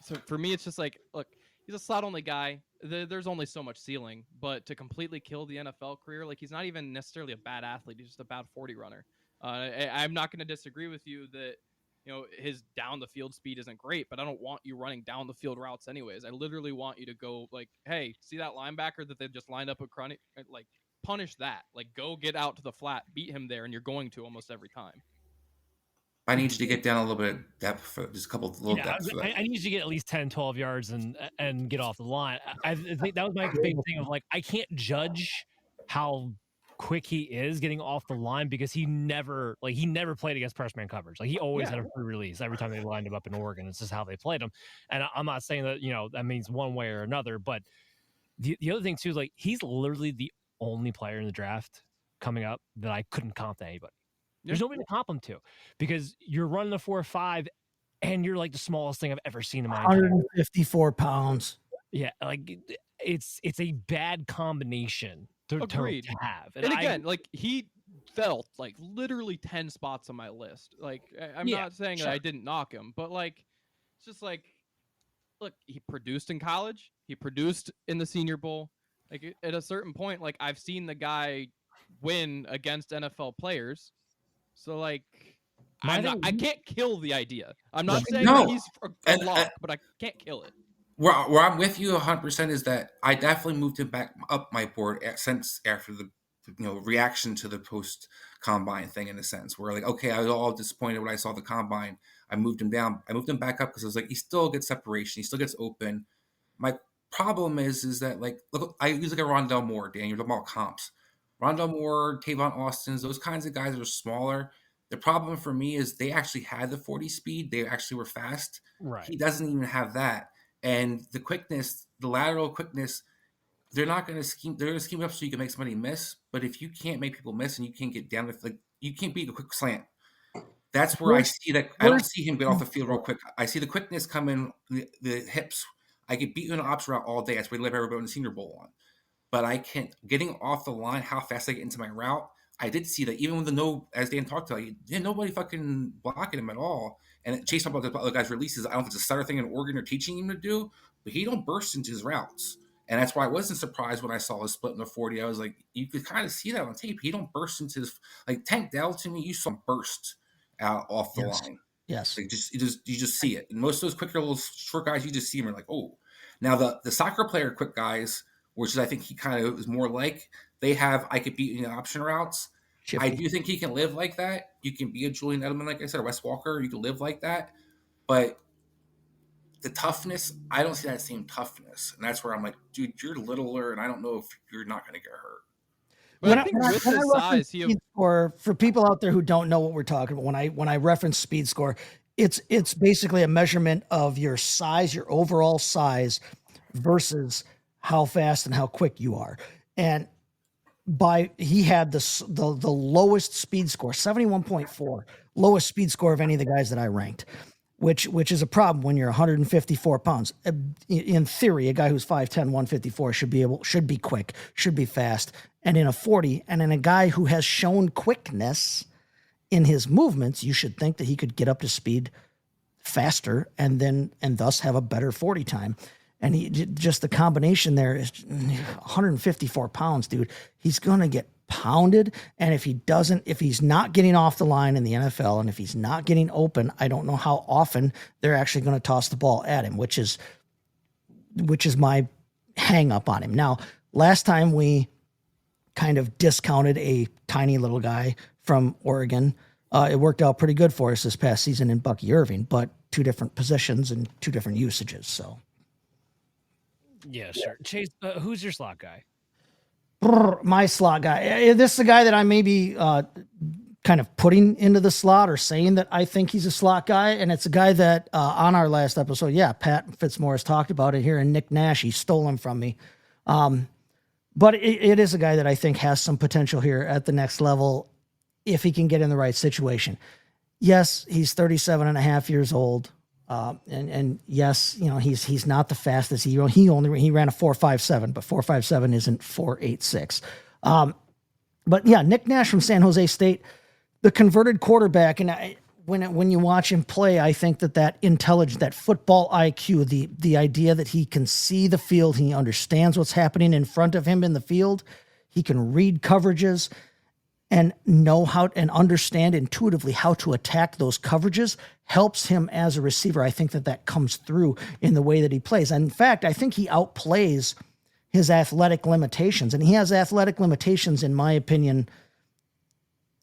so for me, it's just like, look, he's a slot only guy. There's only so much ceiling, but to completely kill the NFL career, like he's not even necessarily a bad athlete. He's just a bad 40 runner. I'm not going to disagree with you that his down the field speed isn't great, but I don't want you running down the field routes anyways. I literally want you to go like, hey, see that linebacker that they just lined up with Crony? Like punish that. Like go get out to the flat, beat him there, and you're going to almost every time. I need you to get down a little bit of depth for just a couple little depth. I need you to get at least 10, 12 yards and get off the line. I think that was my big thing of like, I can't judge how quick he is getting off the line because he never played against press man coverage. Like he always had a free release every time they lined him up in Oregon. It's just how they played him. And I'm not saying that, that means one way or another, but the other thing too is like, he's literally the only player in the draft coming up that I couldn't comp to anybody. There's nobody to comp him to because you're running a 4.5 and you're like the smallest thing I've ever seen in my 154 pounds. Yeah, like it's a bad combination to have. And again, like he fell like literally 10 spots on my list. Like I'm not saying that I didn't knock him, but like it's just like, look, he produced in college, he produced in the Senior Bowl. Like at a certain point, like I've seen the guy win against NFL players. So like, I can't kill the idea. I'm not saying that he's a lock, but I can't kill it. Where I'm with you 100% is that I definitely moved him back up my board since after the reaction to the post combine thing, in a sense where like, okay, I was all disappointed when I saw the combine. I moved him down. I moved him back up because I was like, he still gets separation. He still gets open. My problem is that like, look, I use like a Rondell Moore, Dan. You're talking about comps. Rondell Moore, Tavon Austin's, those kinds of guys are smaller. The problem for me is they actually had the 40 speed. They actually were fast. Right. He doesn't even have that. And the quickness, the lateral quickness, they're not going to scheme. They're going to scheme up so you can make somebody miss. But if you can't make people miss and you can't get down with, like, you can't beat a quick slant. That's where I see that. I don't see him get off the field real quick. I see the quickness come in the hips. I could beat you in an option route all day. That's what we live everybody in the Senior Bowl on. But I can't getting off the line. How fast I get into my route. I did see that even with as Dan talked about, nobody fucking blocking him at all. And Chase talked about the other guys' releases. I don't know if it's a stutter thing in Oregon or teaching him to do, but he don't burst into his routes. And that's why I wasn't surprised when I saw his split in the 40. I was like, you could kind of see that on tape. He don't burst into his, like Tank Dell to me, you saw him burst out off the line. Yes. Like you just see it. And most of those quicker little short guys, you just see them and like, oh. Now the soccer player quick guys, which is I think he kind of is more like, they have I could beat in the option routes. Chippy. I do think he can live like that. You can be a Julian Edelman, like I said, or Wes Walker. You can live like that. But the toughness, I don't see that same toughness. And that's where I'm like, dude, you're littler, and I don't know if you're not going to get hurt. But I think with his size, speed score, for people out there who don't know what we're talking about, when I reference speed score, it's basically a measurement of your size, your overall size versus how fast and how quick you are. And he had the lowest speed score, 71.4, lowest speed score of any of the guys that I ranked, which is a problem when you're 154 pounds. In theory, a guy who's 5'10", 154 should be quick, should be fast. And in a 40, and in a guy who has shown quickness in his movements, you should think that he could get up to speed faster and thus have a better 40 time. And just the combination there is 154 pounds, dude. He's going to get pounded. And if he's not getting off the line in the NFL, and if he's not getting open, I don't know how often they're actually going to toss the ball at him, which is my hang up on him. Now, last time we kind of discounted a tiny little guy from Oregon. It worked out pretty good for us this past season in Bucky Irving, but 2 different positions and 2 different usages. So. Yeah, sure. Chase, who's your slot guy? My slot guy. This is a guy that I may be kind of putting into the slot or saying that I think he's a slot guy. And it's a guy that on our last episode, Pat Fitzmaurice talked about it here, and Nick Nash, he stole him from me. But it is a guy that I think has some potential here at the next level if he can get in the right situation. Yes, he's 37 and a half years old. And yes, he's not the fastest. He ran a 4.57, but 4.57 isn't 4.86. But yeah, Nick Nash from San Jose State, the converted quarterback. And when you watch him play, I think that intelligence, that football IQ, the idea that he can see the field, he understands what's happening in front of him in the field. He can read coverages and know how and understand intuitively how to attack those coverages helps him as a receiver. I think that comes through in the way that he plays. And in fact, I think he outplays his athletic limitations. And he has athletic limitations, in my opinion,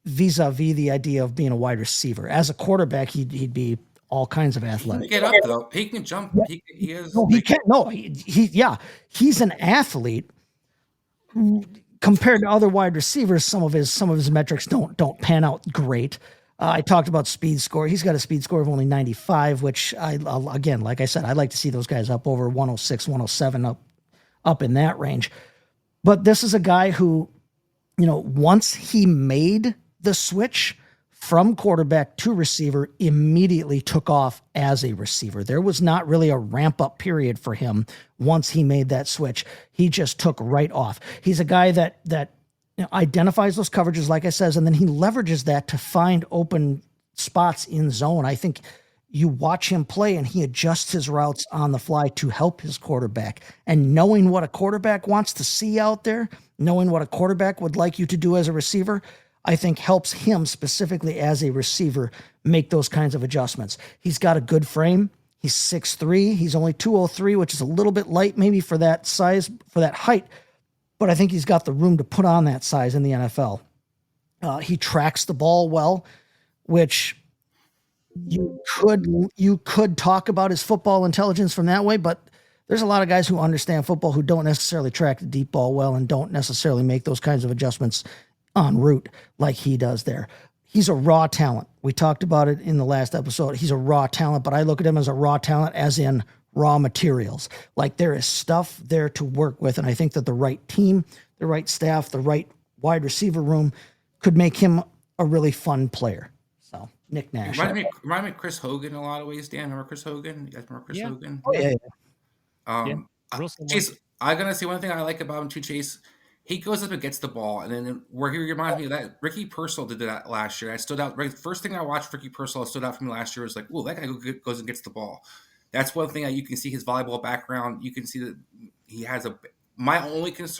vis-a-vis the idea of being a wide receiver. As a quarterback, he'd be all kinds of athletic. He can get up, though. He can jump. Yeah. He is. No, he can't. No, he's an athlete. Compared to other wide receivers, some of his metrics don't pan out great. I talked about speed score. He's got a speed score of only 95, which again, like I said, I like to see those guys up over 106, 107, up in that range. But this is a guy who, once he made the switch from quarterback to receiver, immediately took off as a receiver. There was not really a ramp up period for him once he made that switch. He just took right off. He's a guy that identifies those coverages, like I says, and then he leverages that to find open spots in zone. I think you watch him play and he adjusts his routes on the fly to help his quarterback. And knowing what a quarterback wants to see out there, knowing what a quarterback would like you to do as a receiver, I think helps him specifically as a receiver make those kinds of adjustments. He's got a good frame. He's 6'3". He's only 203, which is a little bit light maybe for that size, for that height. But I think he's got the room to put on that size in the NFL. He tracks the ball well, which you could talk about his football intelligence from that way, but there's a lot of guys who understand football who don't necessarily track the deep ball well and don't necessarily make those kinds of adjustments en route like he does there. He's a raw talent. We talked about it in the last episode. He's a raw talent, but I look at him as a raw talent as in raw materials. Like there is stuff there to work with. And I think that the right team, the right staff, the right wide receiver room could make him a really fun player. So Nick Nash. Remind me of Chris Hogan in a lot of ways, Dan. Remember Chris Hogan? You guys remember Chris Hogan? Oh, yeah. Chase, I'm going to say one thing I like about him too, Chase. He goes up and gets the ball, and then where he reminds me of that, Ricky Purcell did that last year. I stood out. Right, the first thing I watched Ricky Purcell stood out from me last year was like, "Oh, that guy goes and gets the ball." That's one thing that you can see his volleyball background. You can see that he has my biggest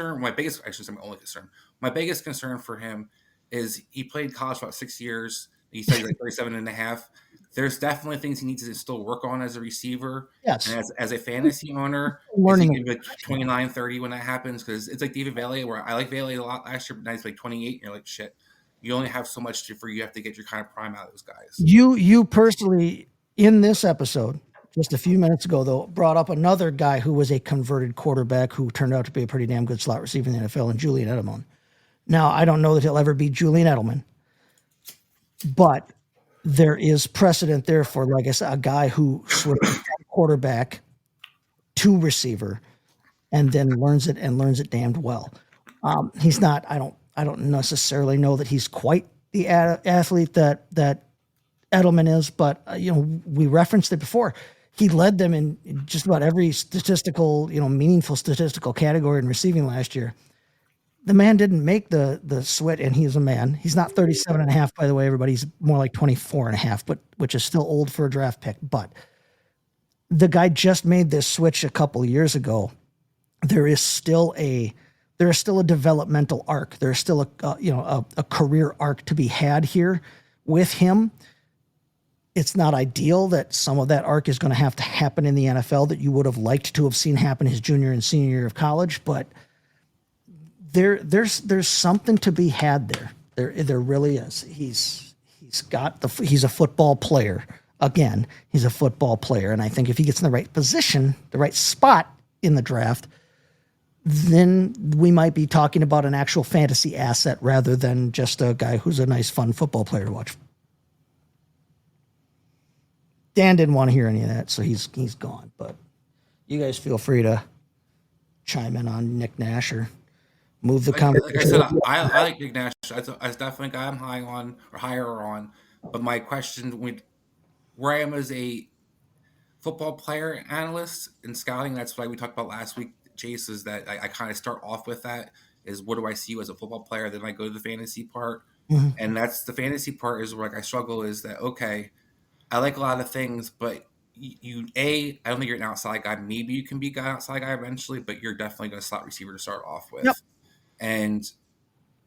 concern for him is he played college for about 6 years. He said he's like 37 and a half. There's definitely things he needs to still work on as a receiver. Yes. And as a fantasy owner, learning 29, 30 when that happens, because it's like David Valle, where I like Valle a lot last year, but now he's like 28. And you're like, shit, you only have so much for you have to get your kind of prime out of those guys. You personally, in this episode, just a few minutes ago, though, brought up another guy who was a converted quarterback who turned out to be a pretty damn good slot receiver in the NFL, and Julian Edelman. Now, I don't know that he'll ever be Julian Edelman, but there is precedent there for, like I said, a guy who switched from quarterback to receiver and then learns it damned well. He's not. I don't necessarily know that he's quite the athlete that Edelman is, but we referenced it before. He led them in just about every statistical, meaningful statistical category in receiving last year. The man didn't make the switch, and he's a man. He's not 37 and a half, by the way, everybody. He's more like 24 and a half, but which is still old for a draft pick. But the guy just made this switch a couple of years ago. There is still a developmental arc. There's still a career arc to be had here with him. It's not ideal that some of that arc is going to have to happen in the NFL that you would have liked to have seen happen his junior and senior year of college, but there's something to be had there. There really is. He's a football player. Again, he's a football player, and I think if he gets in the right position, the right spot in the draft, then we might be talking about an actual fantasy asset rather than just a guy who's a nice, fun football player to watch. Dan didn't want to hear any of that, so he's gone. But you guys feel free to chime in on Nick Nash or move the conversation. Like I said, I like Nick Nash. I definitely a guy I'm high on or higher on. But my question, where I am as a football player analyst in scouting, that's what we talked about last week, Chase, is that I kind of start off with that is what do I see you as a football player? Then I go to the fantasy part. Mm-hmm. And that's the fantasy part is where I struggle is that, okay, I like a lot of things, but I don't think you're an outside guy. Maybe you can be an outside guy eventually, but you're definitely going to slot receiver to start off with. Yep. And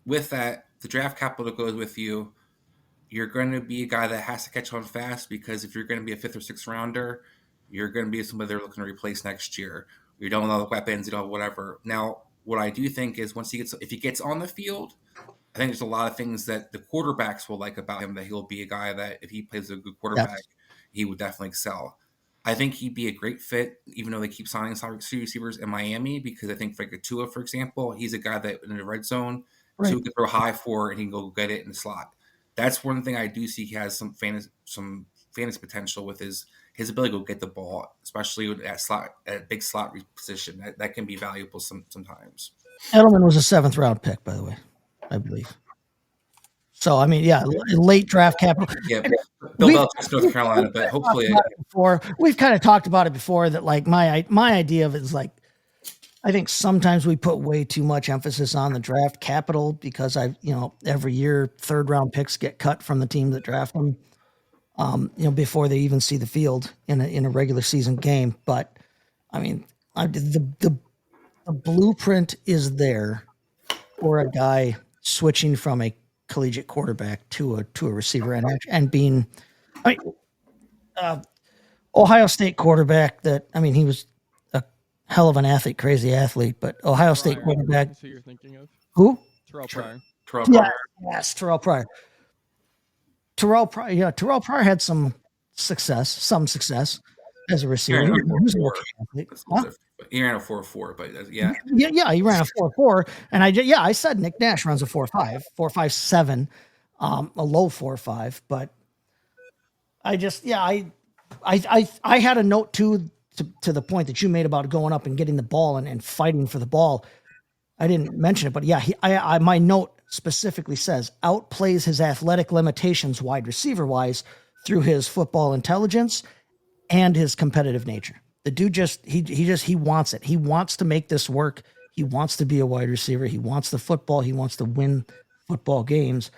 with that, the draft capital that goes with you, you're going to be a guy that has to catch on fast because if you're going to be a 5th or 6th rounder, you're going to be somebody they're looking to replace next year. You don't know the weapons, you don't know whatever. Now, what I do think is if he gets on the field, I think there's a lot of things that the quarterbacks will like about him, that he'll be a guy that if he plays a good quarterback, he would definitely excel. I think he'd be a great fit, even though they keep signing slot receivers in Miami, because I think for like a Tua, for example, he's a guy that in the red zone, Right. Tua can throw high for and he can go get it in the slot. That's one thing I do see he has some fantasy potential with his ability to go get the ball, especially with at big slot position. That can be valuable sometimes. Edelman was a 7th round pick, by the way, I believe. So, I mean, yeah, late draft capital. Yeah, Bill Belichick's North Carolina, but hopefully. We've kind of talked about it before that, like, my idea of it is, like, I think sometimes we put way too much emphasis on the draft capital because every year 3rd round picks get cut from the team that draft them, before they even see the field in a regular season game. But I mean, the blueprint is there for a guy switching from a collegiate quarterback to a receiver and being, Ohio State quarterback that, he was a hell of an athlete, crazy athlete, but Ohio State quarterback. That's who you're thinking of? Who? Terrell Pryor. Yes, Terrell Pryor. Terrell Pryor had some success as a receiver. He was an okay athlete. He ran a 4.4, but yeah. Yeah, he ran a 4.4, and I said Nick Nash runs a 4.5, 4.57, a low 4.5, but I had a note to the point that you made about going up and getting the ball and fighting for the ball. I didn't mention it, but yeah, my note specifically says outplays his athletic limitations wide receiver wise through his football intelligence and his competitive nature. The dude he wants it. He wants to make this work. He wants to be a wide receiver. He wants the football. He wants to win football games.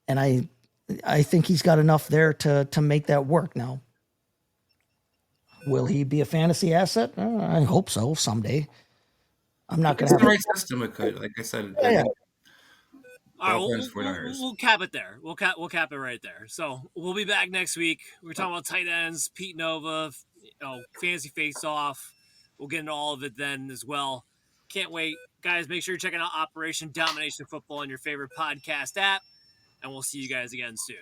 And I think he's got enough there to make that work. Now, will he be a fantasy asset? I hope so someday. I'm not going to have the right system. It could, like I said. Yeah. All right, we'll cap it there. We'll cap it right there. So we'll be back next week. We're talking about tight ends, Pete Nova, fantasy face off. We'll get into all of it then as well. Can't wait, guys. Make sure you're checking out Operation Domination Football on your favorite podcast app, and we'll see you guys again soon.